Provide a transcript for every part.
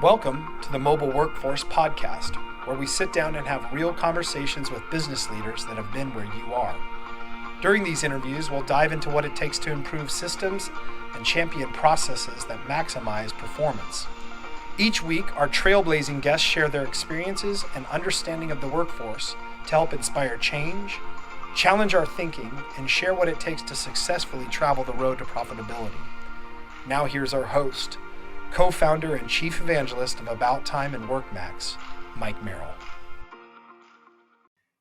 Welcome to the Mobile Workforce Podcast, where we sit down and have real conversations with business leaders that have been where you are. During these interviews, we'll dive into what it takes to improve systems and champion processes that maximize performance. Each week, our trailblazing guests share their experiences and understanding of the workforce to help inspire change, challenge our thinking, and share what it takes to successfully travel the road to profitability. Now here's our host, co-founder and chief evangelist of About Time and WorkMax, Mike Merrill.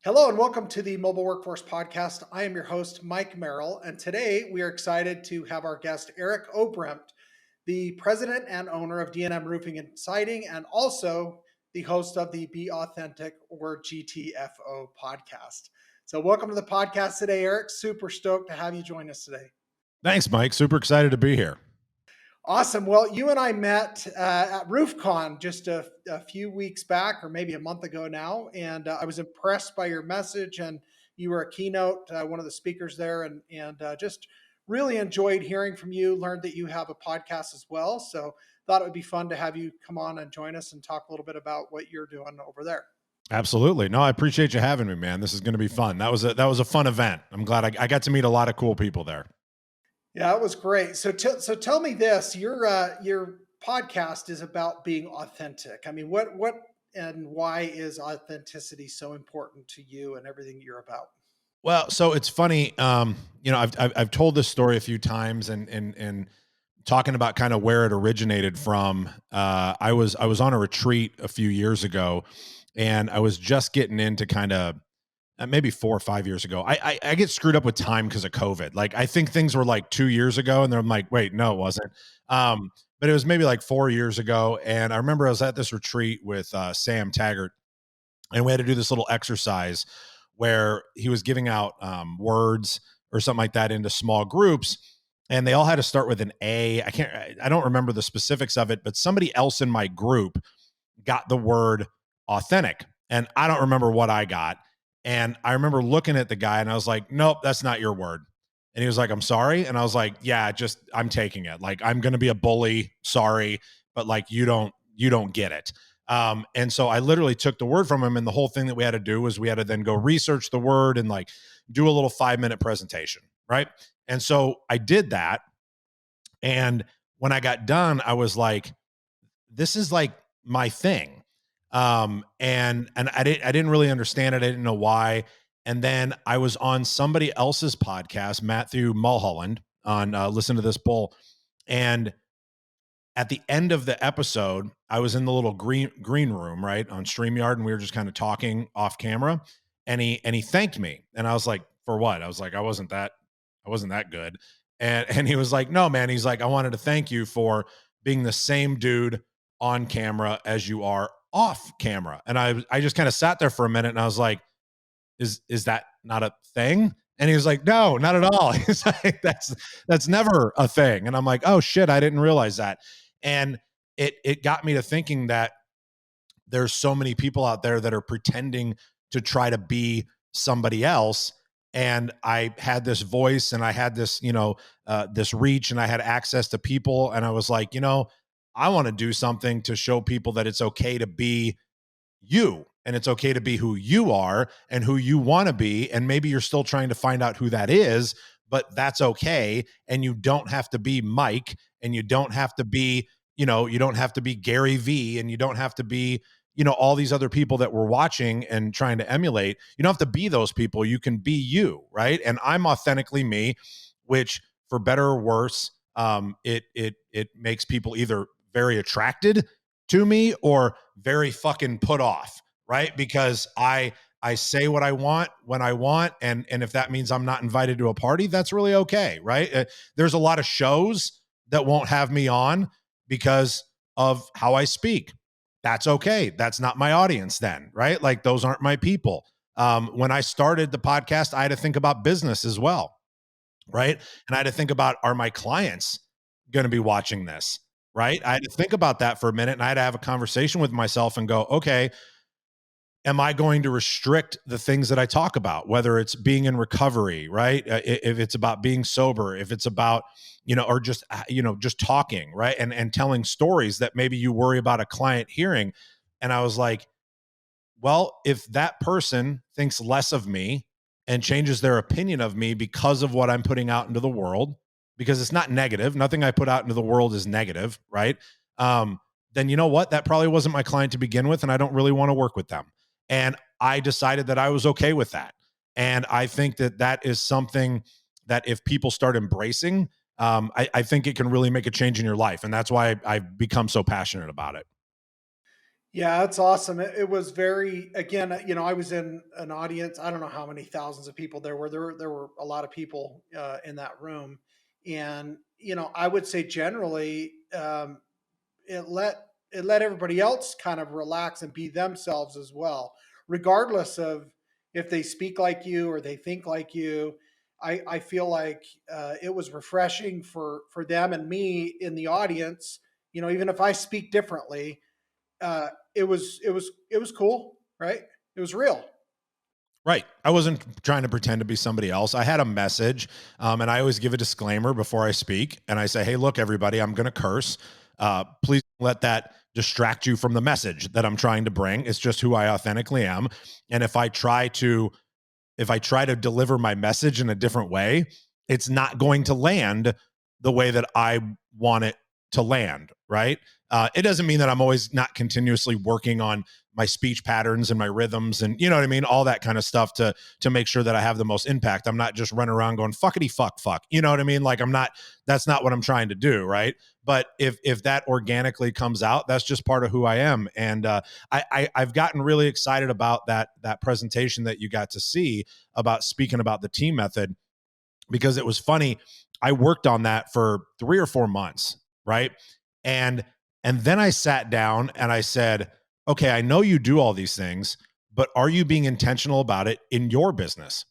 Hello and welcome to the Mobile Workforce Podcast. I am your host, Mike Merrill, and today we are excited to have our guest, Eric Oberembt, the president and owner of D&M Roofing and Siding, and also the host of the Be Authentic or GTFO podcast. So welcome to the podcast today, Eric. Super stoked to have you join us today. Thanks, Mike. Super excited to be here. Awesome. Well, you and I met at RoofCon just a few weeks back, or maybe a month ago now, and I was impressed by your message. And you were a keynote, one of the speakers there, and just really enjoyed hearing from you. Learned that you have a podcast as well, so thought it would be fun to have you come on and join us and talk a little bit about what you're doing over there. Absolutely. No, I appreciate you having me, man. This is going to be fun. That was a fun event. I'm glad I got to meet a lot of cool people there. Yeah, it was great. So tell me this: your podcast is about being authentic. I mean, what and why is authenticity so important to you and everything you're about? Well, so it's funny. I've told this story a few times, and talking about kind of where it originated from. I was on a retreat a few years ago, and I was just getting into kind of. Maybe 4 or 5 years ago. I get screwed up with time because of COVID. Like, I think things were like 2 years ago, and then I'm like, wait, no, it wasn't. But it was maybe like 4 years ago. And I remember I was at this retreat with Sam Taggart, and we had to do this little exercise where he was giving out words or something like that into small groups. And they all had to start with an A. I don't remember the specifics of it, but somebody else in my group got the word authentic. And I don't remember what I got. And I remember looking at the guy and I was like, nope, that's not your word. And he was like, I'm sorry. And I was like, yeah, I'm taking it. Like, I'm going to be a bully. Sorry. But like, you don't get it. And so I literally took the word from him. And the whole thing that we had to do was we had to then go research the word and like do a little 5-minute presentation. Right. And so I did that. And when I got done, I was like, this is like my thing. And I didn't really understand it. I didn't know why. And then I was on somebody else's podcast, Matthew Mulholland, on Listen to This Bull. And at the end of the episode, I was in the little green room, right, on StreamYard, and we were just kind of talking off camera. And he thanked me. And I was like, for what? I was like, I wasn't that good. And he was like, no, man. He's like, I wanted to thank you for being the same dude on camera as you are off camera. And I just kind of sat there for a minute and I was like, is that not a thing? And he was like, no, not at all. He's like, that's never a thing. And I'm like, oh shit, I didn't realize that. And it got me to thinking that there's so many people out there that are pretending to try to be somebody else. And I had this voice and I had this, this reach, and I had access to people. And I was like, I want to do something to show people that it's okay to be you, and it's okay to be who you are and who you want to be. And maybe you're still trying to find out who that is, but that's okay. And you don't have to be Mike, and you don't have to be, you don't have to be Gary V, and you don't have to be, all these other people that we're watching and trying to emulate. You don't have to be those people. You can be you, right? And I'm authentically me, which, for better or worse, it makes people either very attracted to me or very fucking put off, right? Because I say what I want when I want, and if that means I'm not invited to a party, that's really okay, right? There's a lot of shows that won't have me on because of how I speak. That's okay. That's not my audience then, right? Like, those aren't my people. When I started the podcast, I had to think about business as well, right? And I had to think about, are my clients going to be watching this? Right. I had to think about that for a minute, and I had to have a conversation with myself and go, okay, am I going to restrict the things that I talk about, whether it's being in recovery, right? If it's about being sober, if it's about, or just, just talking, right? And telling stories that maybe you worry about a client hearing. And I was like, well, if that person thinks less of me and changes their opinion of me because of what I'm putting out into the world, because it's not negative, nothing I put out into the world is negative, right? Um, then you know what? That probably wasn't my client to begin with, and I don't really want to work with them. And I decided that I was okay with that. And I think that that is something that if people start embracing, I think it can really make a change in your life. And that's why I've become so passionate about it. Yeah, that's awesome. It was very, again, I was in an audience. I don't know how many thousands of people there were. There were a lot of people in that room, and I would say generally, it let it let everybody else kind of relax and be themselves as well, regardless of if they speak like you or they think like you. I feel like it was refreshing for them and me in the audience. Even if I speak differently, it was cool, right? It was real. Right. I wasn't trying to pretend to be somebody else. I had a message, and I always give a disclaimer before I speak. And I say, hey, look, everybody, I'm going to curse. Please don't let that distract you from the message that I'm trying to bring. It's just who I authentically am. And if I try to deliver my message in a different way, it's not going to land the way that I want it to land, right? It doesn't mean that I'm always not continuously working on my speech patterns and my rhythms and you know what I mean, all that kind of stuff to make sure that I have the most impact. I'm not just running around going fuckity fuck. You know what I mean? Like I'm not. That's not what I'm trying to do, right? But if that organically comes out, that's just part of who I am. And I've gotten really excited about that presentation that you got to see about speaking about the team method because it was funny. I worked on that for 3 or 4 months, right? And and then I sat down and I said, okay, I know you do all these things, but are you being intentional about it in your business?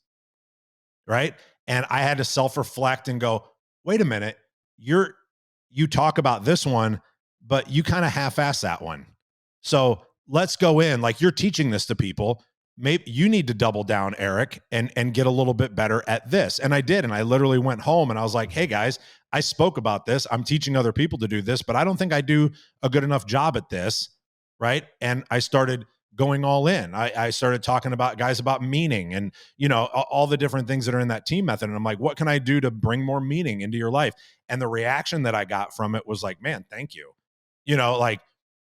Right? And I had to self-reflect and go, wait a minute, you're you talk about this one, but you kind of half-ass that one. So let's go in. Like you're teaching this to people. Maybe you need to double down, Eric, and get a little bit better at this. And I did. And I literally went home and I was like, hey guys, I spoke about this. I'm teaching other people to do this, but I don't think I do a good enough job at this. Right. And I started going all in. I started talking about guys about meaning and all the different things that are in that team method. And I'm like, what can I do to bring more meaning into your life? And the reaction that I got from it was like, man, thank you. Like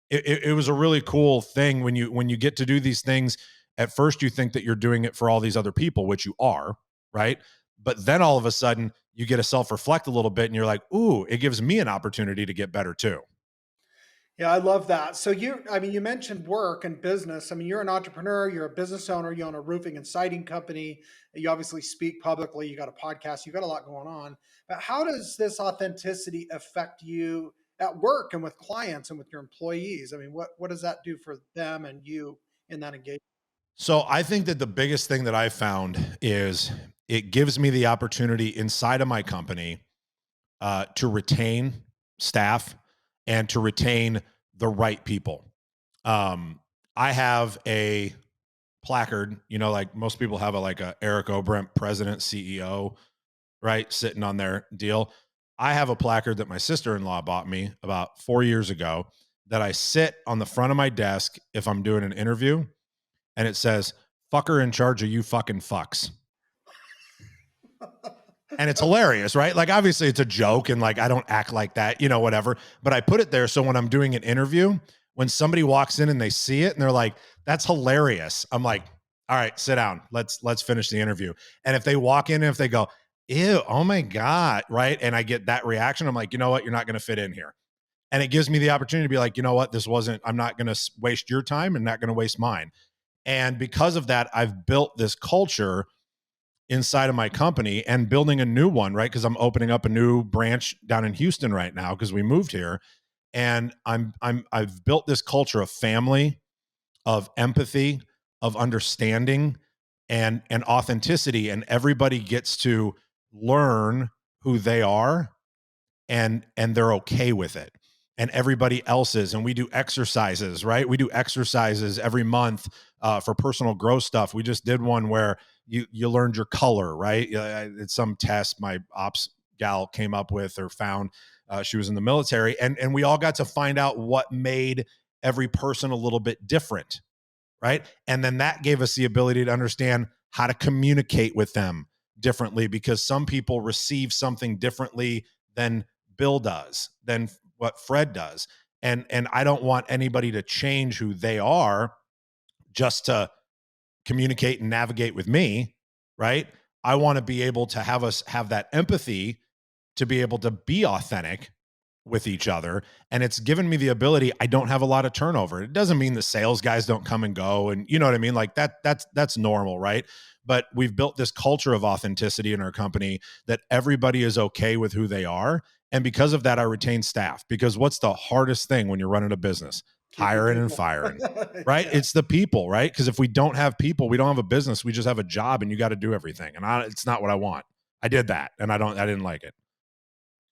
it was a really cool thing when you get to do these things. At first, you think that you're doing it for all these other people, which you are, right? But then all of a sudden, you get to self reflect a little bit, and you're like, "Ooh, it gives me an opportunity to get better too." Yeah, I love that. So you mentioned work and business. I mean, you're an entrepreneur, you're a business owner, you own a roofing and siding company. You obviously speak publicly, you got a podcast, you got a lot going on. But how does this authenticity affect you at work and with clients and with your employees? I mean, what does that do for them and you in that engagement? So I think that the biggest thing that I found is it gives me the opportunity inside of my company to retain staff and to retain the right people. I have a placard, like most people have a Eric Oberempt, president, CEO, right, sitting on their deal. I have a placard that my sister-in-law bought me about 4 years ago that I sit on the front of my desk if I'm doing an interview, and it says, "Fucker in charge of you fucking fucks." And it's hilarious, right? Like obviously it's a joke and like I don't act like that, whatever. But I put it there so when I'm doing an interview, when somebody walks in and they see it and they're like, "That's hilarious." I'm like, "All right, sit down. Let's finish the interview." And if they walk in and if they go, "Ew, oh my God," right? And I get that reaction, I'm like, "You know what? You're not going to fit in here." And it gives me the opportunity to be like, "You know what? I'm not going to waste your time and not going to waste mine." And because of that, I've built this culture inside of my company and building a new one, right? Because I'm opening up a new branch down in Houston right now because we moved here. And I've built this culture of family, of empathy, of understanding and authenticity. And everybody gets to learn who they are and they're okay with it. And everybody else is. And we do exercises, right? We do exercises every month for personal growth stuff. We just did one where you learned your color, right? It's some test my ops gal came up with or found. She was in the military, and we all got to find out what made every person a little bit different, right? And then that gave us the ability to understand how to communicate with them differently, because some people receive something differently than Bill does, than what Fred does. And I don't want anybody to change who they are just to communicate and navigate with me, right? I want to be able to have us have that empathy to be able to be authentic with each other. And it's given me the ability. I don't have a lot of turnover. It doesn't mean the sales guys don't come and go, and you know what I mean? Like that's normal, right? But we've built this culture of authenticity in our company that everybody is okay with who they are. And because of that, I retain staff, because what's the hardest thing when you're running a business? Keeping Hiring and people. firing, right? Yeah. It's the people, right? Because if we don't have people, we don't have a business. We just have a job, and you got to do everything. And it's not what I want. I did that, and I didn't like it.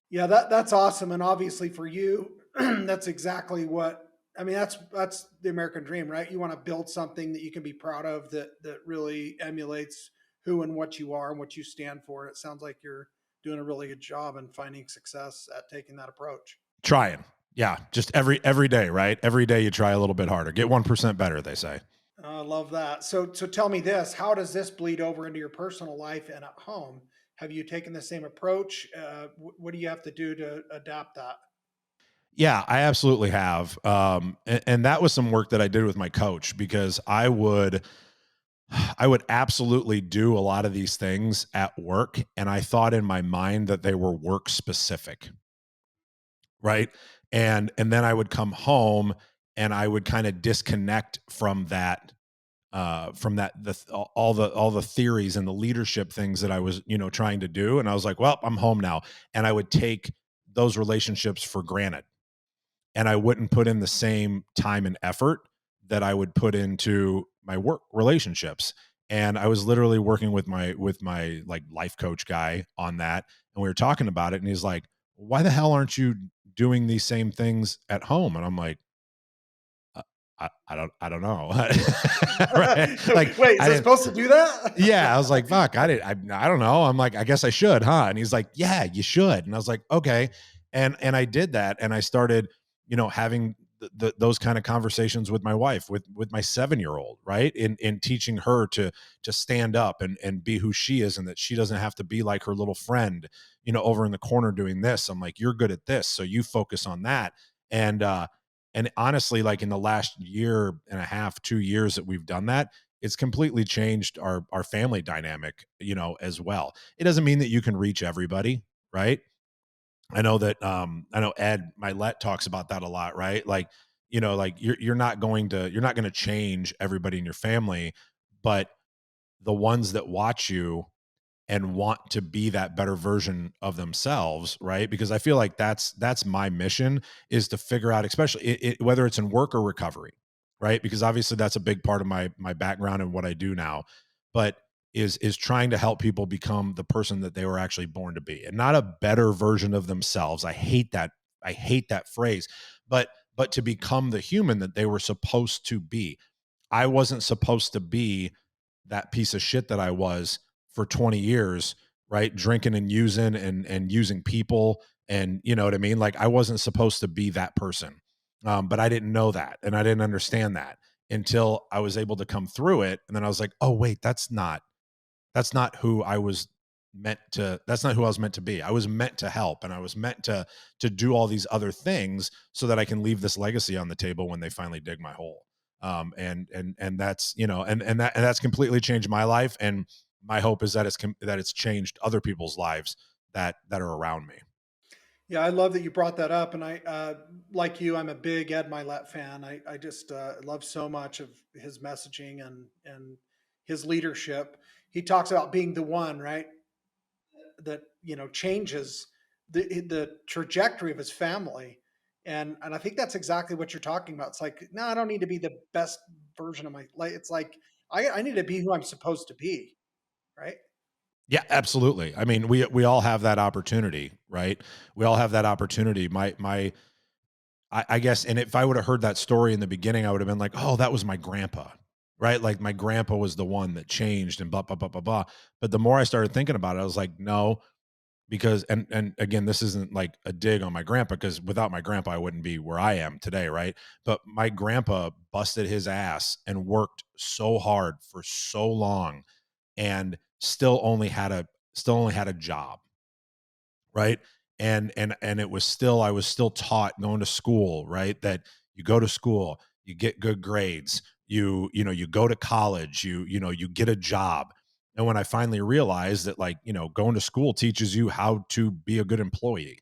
Yeah, that's awesome. And obviously for you, that's exactly what I mean, that's the American dream, right? You want to build something that you can be proud of, that really emulates who and what you are and what you stand for. And it sounds like you're doing a really good job in finding success at taking that approach. Trying. Yeah, just every day, right? Every day you try a little bit harder. Get 1% better, they say. I love that. So tell me this: how does this bleed over into your personal life and at home? Have you taken the same approach? What do you have to do to adapt that? Yeah, I absolutely have. And that was some work that I did with my coach, because I would absolutely do a lot of these things at work, and I thought in my mind that they were work specific, right? And then I would come home and I would kind of disconnect from that all the theories and the leadership things that I was, trying to do. And I was like, well, I'm home now. And I would take those relationships for granted, and I wouldn't put in the same time and effort that I would put into my work relationships. And I was literally working with my like life coach guy on that, and we were talking about it, and he's like, why the hell aren't you doing these same things at home? And I'm like, uh, I don't know. Right? Like, Wait, is I it didn't. supposed to do Yeah, I that? was like, fuck, I don't know. I'm like, I guess I should, huh? And he's like, yeah, you should. And I was like, okay. And I did that, and I started, having those kind of conversations with my wife, with my 7-year-old, right? In teaching her to stand up and be who she is, and that she doesn't have to be like her little friend, over in the corner doing this. I'm like, you're good at this, so you focus on that. And honestly, like in the last year and a half, 2 years that we've done that, it's completely changed our family dynamic, as well. It doesn't mean that you can reach everybody, right? I know Ed Milet talks about that a lot, right? Like, like you're not going to change everybody in your family, but the ones that watch you and want to be that better version of themselves, right? Because I feel like that's my mission, is to figure out, especially whether it's in work or recovery, right? Because obviously that's a big part of my background and what I do now, but is trying to help people become the person that they were actually born to be, and not a better version of themselves. I hate that phrase, but to become the human that they were supposed to be. I wasn't supposed to be that piece of shit that I was for 20 years, right? Drinking and using people, and you know what I mean? Like, I wasn't supposed to be that person. But I didn't know that, and I didn't understand that until I was able to come through it. And then I was like, oh wait, that's not who I was that's not who I was meant to be. I was meant to help, and I was meant to do all these other things so that I can leave this legacy on the table when they finally dig my hole. And that's, and that's completely changed my life, and my hope is that it's changed other people's lives that are around me. Yeah, I love that you brought that up. And like you, I'm a big Ed Milet fan. I just love so much of his messaging and his leadership. He talks about being the one, right? That, changes the trajectory of his family. And I think that's exactly what you're talking about. It's like, no, I don't need to be the best version of my life. It's like, I need to be who I'm supposed to be, right? Yeah, absolutely. I mean, we all have that opportunity, right? We all have that opportunity. I guess, and if I would have heard that story in the beginning, I would have been like, oh, that was my grandpa, right? Like my grandpa was the one that changed and blah, blah, blah, blah, blah. But the more I started thinking about it, I was like, no, because and again, this isn't like a dig on my grandpa, because without my grandpa I wouldn't be where I am today, right? But my grandpa busted his ass and worked so hard for so long, and still only had a job, right? And it was still, I was still taught going to school, right? That you go to school, you get good grades, you go to college, you get a job. And when I finally realized that, like, going to school teaches you how to be a good employee,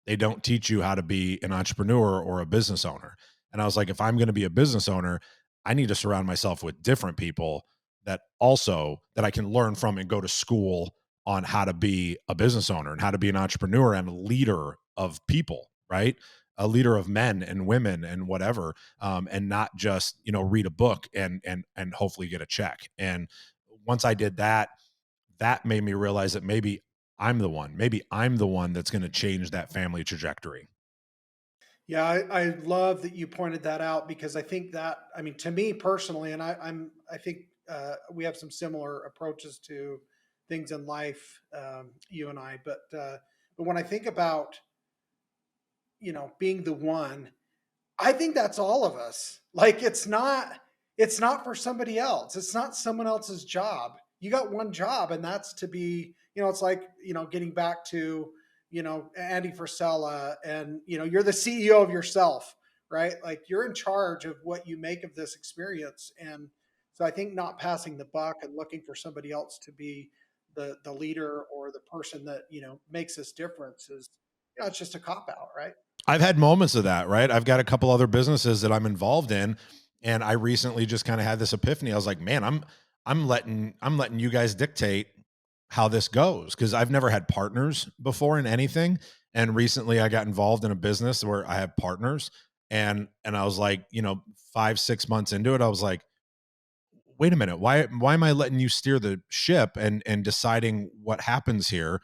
they don't teach you how to be an entrepreneur or a business owner. And I was like, if I'm going to be a business owner, I need to surround myself with different people that I can learn from and go to school on how to be a business owner and how to be an entrepreneur and a leader of people, right? A leader of men and women and whatever, and not just read a book and hopefully get a check. And once I did that, that made me realize that maybe I'm the one that's going to change that family trajectory. Yeah, I love that you pointed that out because I think that, I mean, to me personally, and I think we have some similar approaches to things in life, you and I. But when I think about, being the one, I think that's all of us. Like it's not for somebody else. It's not someone else's job. You got one job and that's to be, it's like, getting back to, Andy Frisella and you're the CEO of yourself, right? Like you're in charge of what you make of this experience. And so I think not passing the buck and looking for somebody else to be the leader or the person that, makes this difference is, it's just a cop out, right? I've had moments of that, right? I've got a couple other businesses that I'm involved in, and I recently just kind of had this epiphany. I was like, man, I'm letting you guys dictate how this goes, because I've never had partners before in anything. And recently I got involved in a business where I have partners, and I was like, 5, 6 months into it, I was like, wait a minute, why am I letting you steer the ship and deciding what happens here?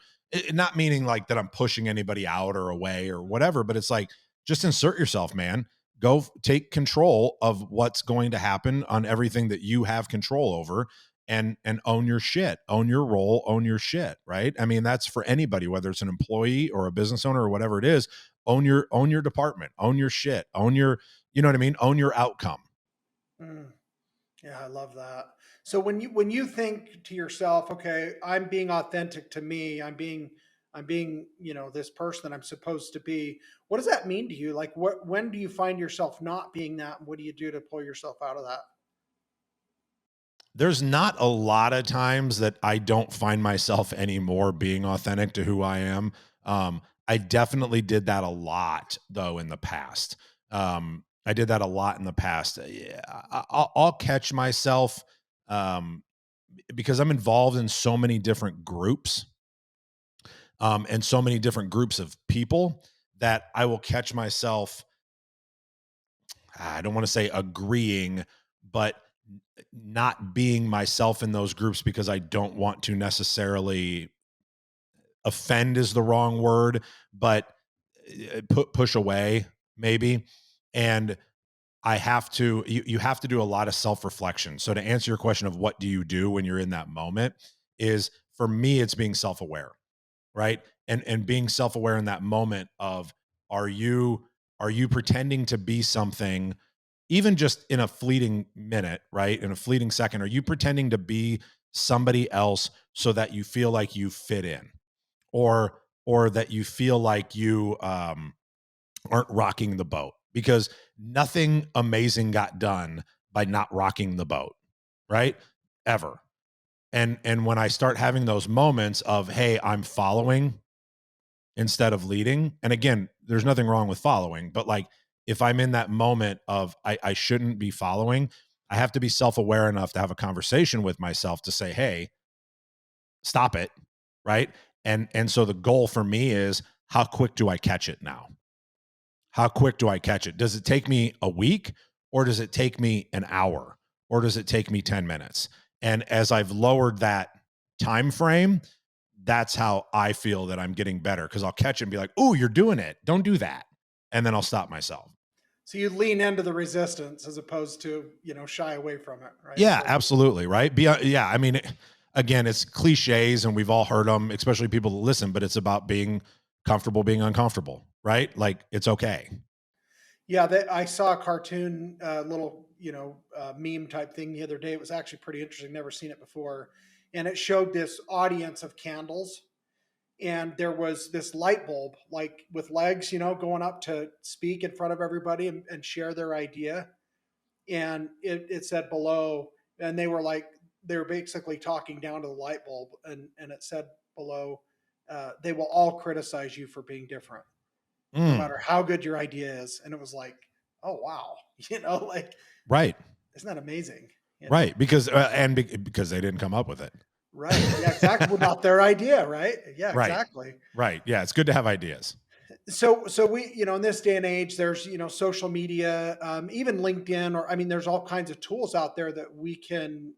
Not meaning like that I'm pushing anybody out or away or whatever, but it's like, just insert yourself, man. Go take control of what's going to happen on everything that you have control over, and own your shit, own your role, own your shit, right? I mean, that's for anybody, whether it's an employee or a business owner or whatever it is. Own your department, own your shit, own your, you know what I mean? Own your outcome. Mm. Yeah, I love that. So when you think to yourself, okay, I'm being authentic to me, I'm being, this person that I'm supposed to be. What does that mean to you? Like when do you find yourself not being that? What do you do to pull yourself out of that? There's not a lot of times that I don't find myself anymore being authentic to who I am. I definitely did that a lot though in the past. I did that a lot in the past. Yeah, I'll catch myself, um, because I'm involved in so many different groups, and so many different groups of people, that I will catch myself. I don't want to say agreeing, but not being myself in those groups, because I don't want to necessarily offend is the wrong word, but push away maybe. And you have to do a lot of self-reflection. So to answer your question of what do you do when you're in that moment, is for me it's being self-aware, right? And being self-aware in that moment of, are you are you pretending to be something, even just in a fleeting minute, right? In a fleeting second, are you pretending to be somebody else so that you feel like you fit in, or that you feel like you aren't rocking the boat, because nothing amazing got done by not rocking the boat, right? Ever. And when I start having those moments of, hey, I'm following instead of leading. And again, there's nothing wrong with following, but like, if I'm in that moment of I shouldn't be following, I have to be self-aware enough to have a conversation with myself to say, hey, stop it. Right. And so the goal for me is, how quick do I catch it now? How quick do I catch it? Does it take me a week, or does it take me an hour, or does it take me 10 minutes? And as I've lowered that time frame, that's how I feel that I'm getting better, because I'll catch it and be like, "Oh, you're doing it. Don't do that." And then I'll stop myself. So you lean into the resistance as opposed to, shy away from it, right? Yeah, So absolutely. Right. Yeah. I mean, again, it's cliches and we've all heard them, especially people that listen, but it's about being comfortable, being uncomfortable, right? Like it's okay. yeah, I saw a cartoon, little, meme type thing the other day. It was actually pretty interesting. Never seen it before, and it showed this audience of candles, and there was this light bulb, like with legs, going up to speak in front of everybody and share their idea. And it said below, and they were basically talking down to the light bulb, and it said below, they will all criticize you for being different no Mm, matter how good your idea is. And it was like, oh wow, like, right. isn't that amazing? Right. Because they didn't come up with it. Right. Yeah, exactly. Well, not their idea, right? Yeah, Right. exactly. Right. Yeah. It's good to have ideas. So we, in this day and age, there's, social media, even LinkedIn, or I mean, there's all kinds of tools out there that we can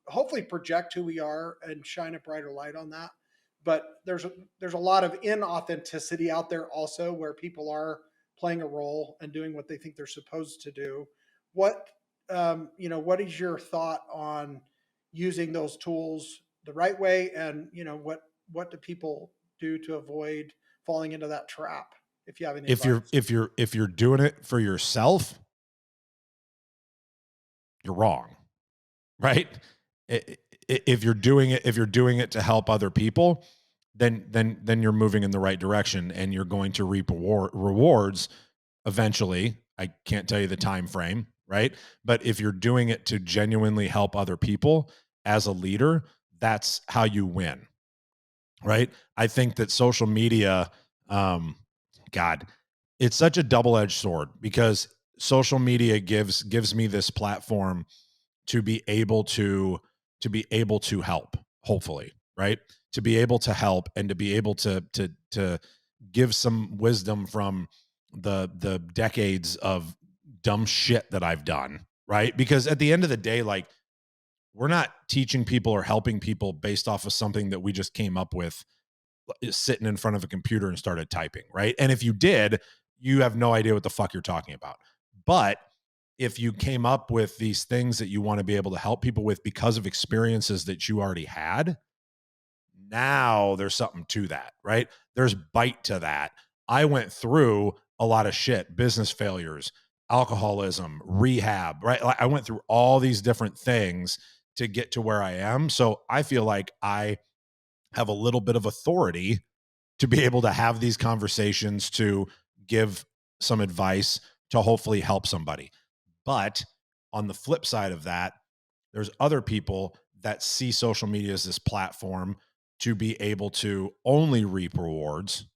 hopefully project who we are and shine a brighter light on that. But there's a lot of inauthenticity out there also, where people are playing a role and doing what they think they're supposed to do. What what is your thought on using those tools the right way, and what do people do to avoid falling into that trap? If you have any If you're advice. if you're if you're doing it for yourself, you're wrong. Right? If you're doing it to help other people, then you're moving in the right direction and you're going to reap rewards eventually. I can't tell you the time frame, right? But if you're doing it to genuinely help other people as a leader, that's how you win, right? I think that social media, um, God, it's such a double-edged sword because social media gives me this platform to be able to help, hopefully, right? To be able to help and to be able to give some wisdom from the decades of dumb shit that I've done, right? Because at the end of the day, like, we're not teaching people or helping people based off of something that we just came up with sitting in front of a computer and started typing, right? And if you did, you have no idea what the fuck you're talking about. But if you came up with these things that you want to be able to help people with because of experiences that you already had, now there's something to that, right? There's bite to that. I went through a lot of shit, business failures, alcoholism, rehab, right? Like, I went through all these different things to get to where I am. So I feel like I have a little bit of authority to be able to have these conversations, to give some advice, to hopefully help somebody. But on the flip side of that, there's other people that see social media as this platform to be able to only reap rewards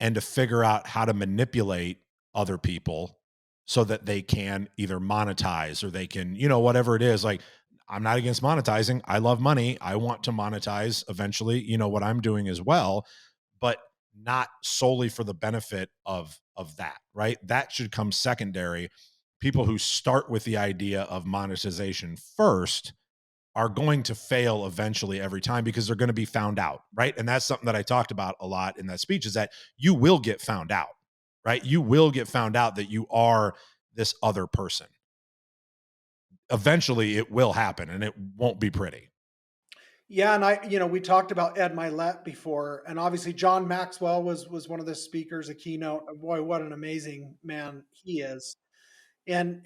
and to figure out how to manipulate other people so that they can either monetize or they can, whatever it is. Like, I'm not against monetizing. I love money. I want to monetize eventually, what I'm doing as well, but not solely for the benefit of that, right? That should come secondary. People who start with the idea of monetization first are going to fail eventually every time because they're going to be found out, right? And that's something that I talked about a lot in that speech, is that you will get found out, right? You will get found out that you are this other person. Eventually it will happen and it won't be pretty. Yeah, and we talked about Ed Milet before, and obviously John Maxwell was one of the speakers, a keynote. Boy, what an amazing man he is! And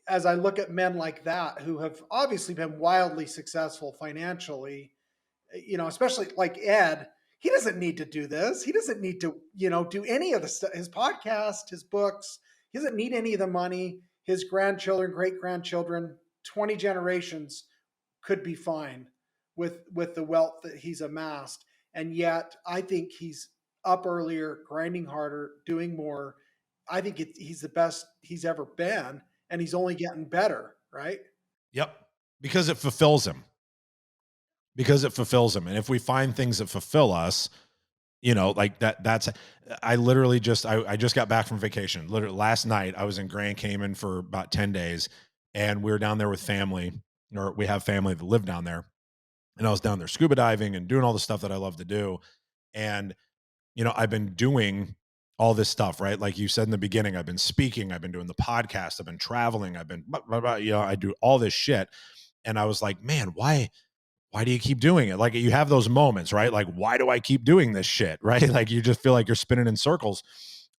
as I look at men like that who have obviously been wildly successful financially, especially like Ed, he doesn't need to do this. He doesn't need to, do any of the stuff. His podcast, his books. He doesn't need any of the money. His grandchildren, great grandchildren, 20 generations could be fine with the wealth that he's amassed. And yet, I think he's up earlier, grinding harder, doing more. I think he's the best he's ever been, and he's only getting better, right? Yep. Because it fulfills him. Because it fulfills him. And if we find things that fulfill us, like that's I literally I just got back from vacation. Literally last night I was in Grand Cayman for about 10 days, and we were down there with family, or we have family that live down there. And I was down there scuba diving and doing all the stuff that I love to do. And I've been doing all this stuff, right? Like you said in the beginning, I've been speaking, I've been doing the podcast, I've been traveling, I've been, blah, blah, blah, I do all this shit. And I was like, man, why do you keep doing it? Like you have those moments, right? Like, why do I keep doing this shit? Right. Like you just feel like you're spinning in circles.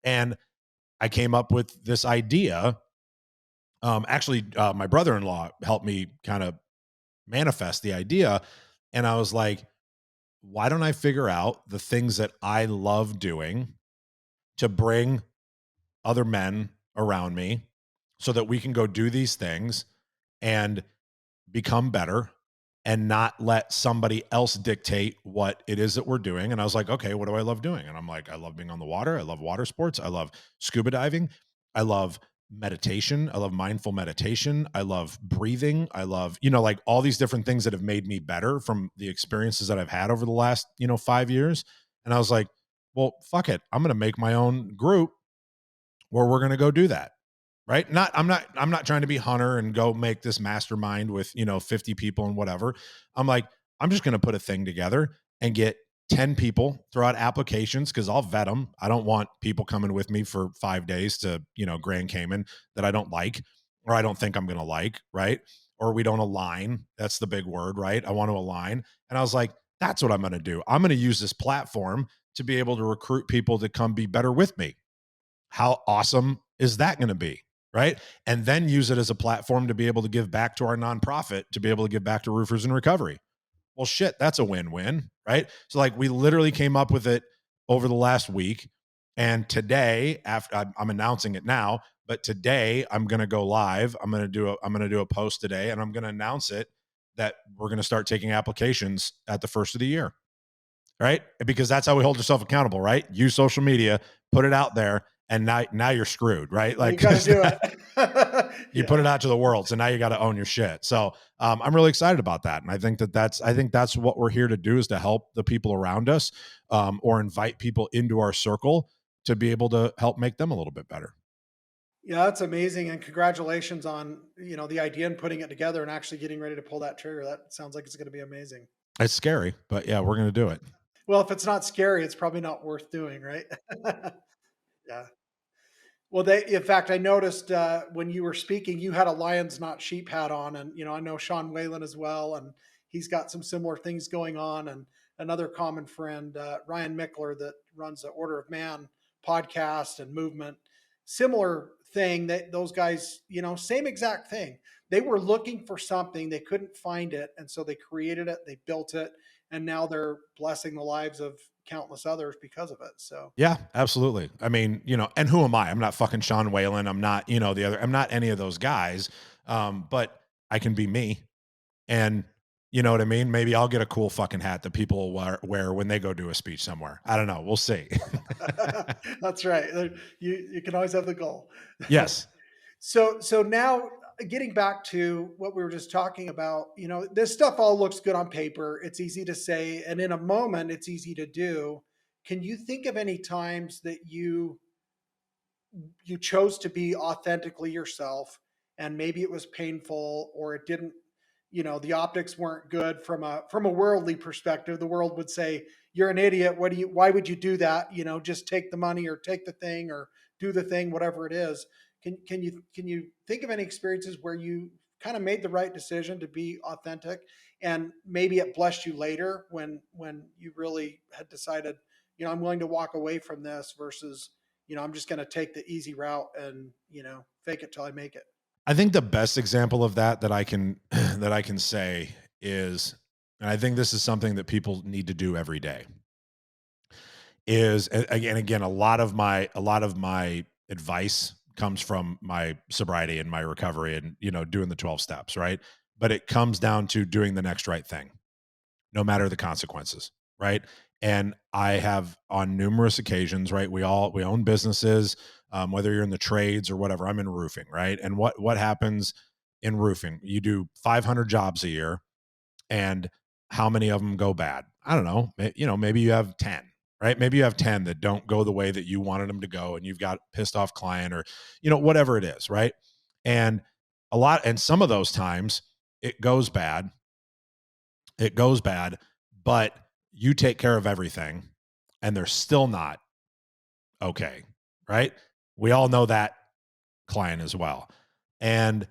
And I came up with this idea. My brother-in-law helped me kind of manifest the idea. And I was like, why don't I figure out the things that I love doing to bring other men around me so that we can go do these things and become better and not let somebody else dictate what it is that we're doing. And I was like, okay, what do I love doing? And I'm like, I love being on the water. I love water sports. I love scuba diving. I love meditation. I love mindful meditation. I love breathing. I love, like all these different things that have made me better from the experiences that I've had over the last, 5 years. And I was like, well, fuck it. I'm going to make my own group where we're going to go do that. Right. I'm not trying to be Hunter and go make this mastermind with, 50 people and whatever. I'm like, I'm just going to put a thing together and get 10 people, throw out applications because I'll vet them. I don't want people coming with me for 5 days to, Grand Cayman that I don't like or I don't think I'm going to like. Right. Or we don't align. That's the big word. Right. I want to align. And I was like, that's what I'm going to do. I'm going to use this platform to be able to recruit people to come be better with me. How awesome is that going to be? Right. And then use it as a platform to be able to give back to our nonprofit, to be able to give back to roofers in recovery. Well, shit, that's a win-win. Right. So like we literally came up with it over the last week. And today, after I'm announcing it now, but today I'm going to go live. I'm going to do a post today and I'm going to announce it that we're going to start taking applications at the first of the year. Right. Because that's how we hold ourselves accountable. Right. Use social media, put it out there. And now you're screwed, right? You Like got to do it. you put it out to the world, so now you got to own your shit. So I'm really excited about that, and I think that's what we're here to do is to help the people around us, or invite people into our circle to be able to help make them a little bit better. Yeah, that's amazing. And congratulations on, the idea and putting it together and actually getting ready to pull that trigger. That sounds like it's going to be amazing. It's scary, but yeah, we're gonna do it. Well, if it's not scary, it's probably not worth doing, right? Yeah. Well, in fact, I noticed when you were speaking, you had a Lions Not Sheep hat on, and I know Sean Whalen as well, and he's got some similar things going on. And another common friend, Ryan Mickler, that runs the Order of Man podcast and movement, similar thing. That those guys, same exact thing. They were looking for something, they couldn't find it, and so they created it, they built it, and now they're blessing the lives of countless others because of it. So Yeah, absolutely. I mean, and who am I? I'm not fucking Sean Whalen. I'm not, I'm not any of those guys. But I can be me. And you know what I mean? Maybe I'll get a cool fucking hat that people wear when they go do a speech somewhere. I don't know. We'll see. that's right. You can always have the goal. Yes. So now getting back to what we were just talking about, this stuff all looks good on paper. It's easy to say, and in a moment, it's easy to do. Can you think of any times that you chose to be authentically yourself, and maybe it was painful, or it didn't, the optics weren't good from a worldly perspective? The world would say, you're an idiot. Why would you do that? Just take the money or take the thing or do the thing, whatever it is. Can you think of any experiences where you kind of made the right decision to be authentic, and maybe it blessed you later when you really had decided, I'm willing to walk away from this versus, I'm just going to take the easy route and, fake it till I make it. I think the best example of that I can that I can say is, and I think this is something that people need to do every day, is again a lot of my advice comes from my sobriety and my recovery and doing the 12 steps, right? But it comes down to doing the next right thing, no matter the consequences, right? And I have on numerous occasions, right? We own businesses, whether you're in the trades or whatever. I'm in roofing, right? And what happens in roofing? You do 500 jobs a year, and how many of them go bad? I don't know. Maybe you have 10, right? Maybe you have 10 that don't go the way that you wanted them to go, and you've got pissed off client or whatever it is, right? And and some of those times it goes bad it goes bad, but you take care of everything and they're still not okay, right? We all know that client as well. And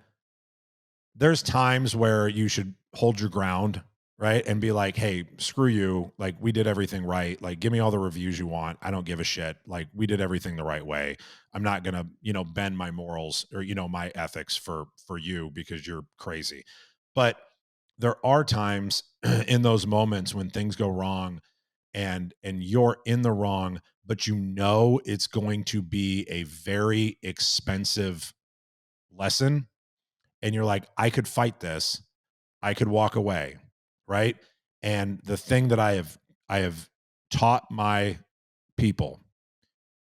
there's times where you should hold your ground, right? And be like, hey, screw you. Like, we did everything right. Like, give me all the reviews you want. I don't give a shit. Like, we did everything the right way. I'm not gonna, bend my morals or, my ethics for you because you're crazy. But there are times in those moments when things go wrong and you're in the wrong, but it's going to be a very expensive lesson. And you're like, I could fight this. I could walk away, right? And the thing that I have taught my people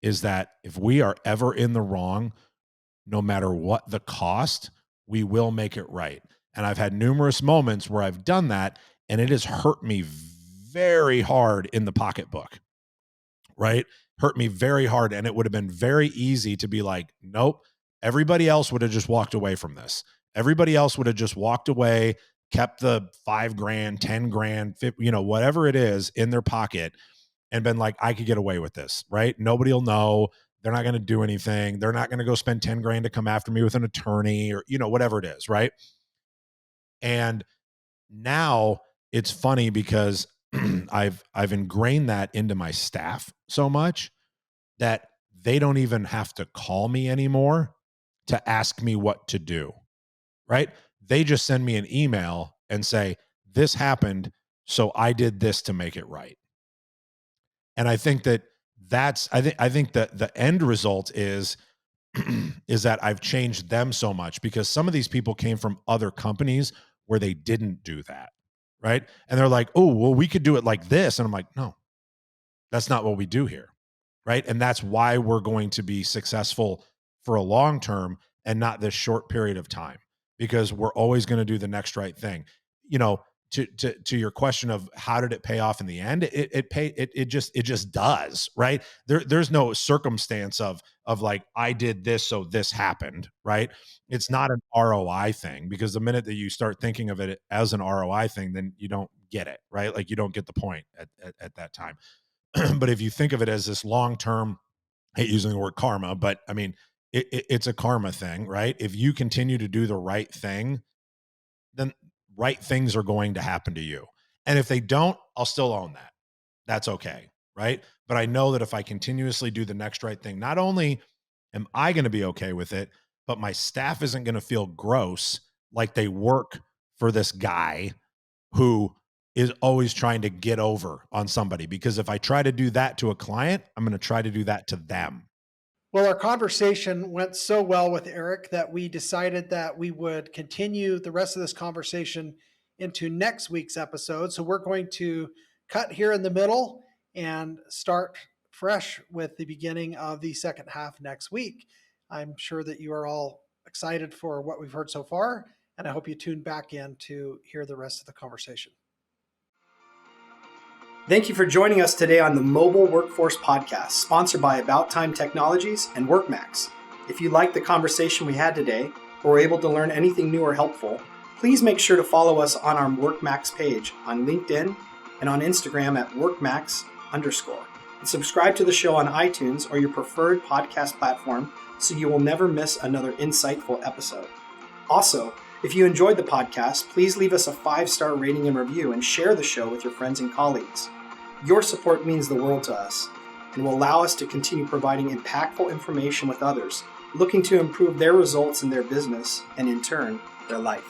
is that if we are ever in the wrong, no matter what the cost, we will make it right. And I've had numerous moments where I've done that and it has hurt me very hard in the pocketbook, right? Hurt me very hard. And it would have been very easy to be like, nope, everybody else would have just walked away from this. Everybody else would have just walked away, kept the 5 grand, 10 grand, 50, whatever it is in their pocket and been like, I could get away with this, right? Nobody will know. They're not going to do anything. They're not going to go spend 10 grand to come after me with an attorney or, whatever it is, right? And now it's funny because I've ingrained that into my staff so much that they don't even have to call me anymore to ask me what to do, right? They just send me an email and say, this happened, so I did this to make it right. And I think I think that the end result is is that I've changed them so much because some of these people came from other companies where they didn't do that, right? And they're like, "Oh, well, we could do it like this." And I'm like, "No, that's not what we do here." Right? And that's why we're going to be successful for a long term and not this short period of time because we're always going to do the next right thing. You know, to your question of how did it pay off in the end? It just does, right? There's no circumstance of like I did this so this happened, right? It's not an ROI thing because the minute that you start thinking of it as an ROI thing, then you don't get it, right? Like you don't get the point at that time. But if you think of it as this long term, I hate using the word karma, but I mean, it's a karma thing, right? If you continue to do the right thing, then right things are going to happen to you. And if they don't, I'll still own that. That's okay, right? But I know that if I continuously do the next right thing, not only am I going to be okay with it, but my staff isn't going to feel gross like they work for this guy who is always trying to get over on somebody. Because if I try to do that to a client, I'm going to try to do that to them. Well, our conversation went so well with Eric that we decided that we would continue the rest of this conversation into next week's episode. So we're going to cut here in the middle and start fresh with the beginning of the second half next week. I'm sure that you are all excited for what we've heard so far, and I hope you tune back in to hear the rest of the conversation. Thank you for joining us today on the Mobile Workforce Podcast, sponsored by About Time Technologies and WorkMax. If you liked the conversation we had today, or were able to learn anything new or helpful, please make sure to follow us on our WorkMax page on LinkedIn and on Instagram at WorkMax_. And subscribe to the show on iTunes or your preferred podcast platform so you will never miss another insightful episode. Also, if you enjoyed the podcast, please leave us a 5-star rating and review and share the show with your friends and colleagues. Your support means the world to us and will allow us to continue providing impactful information with others looking to improve their results in their business and, in turn, their life.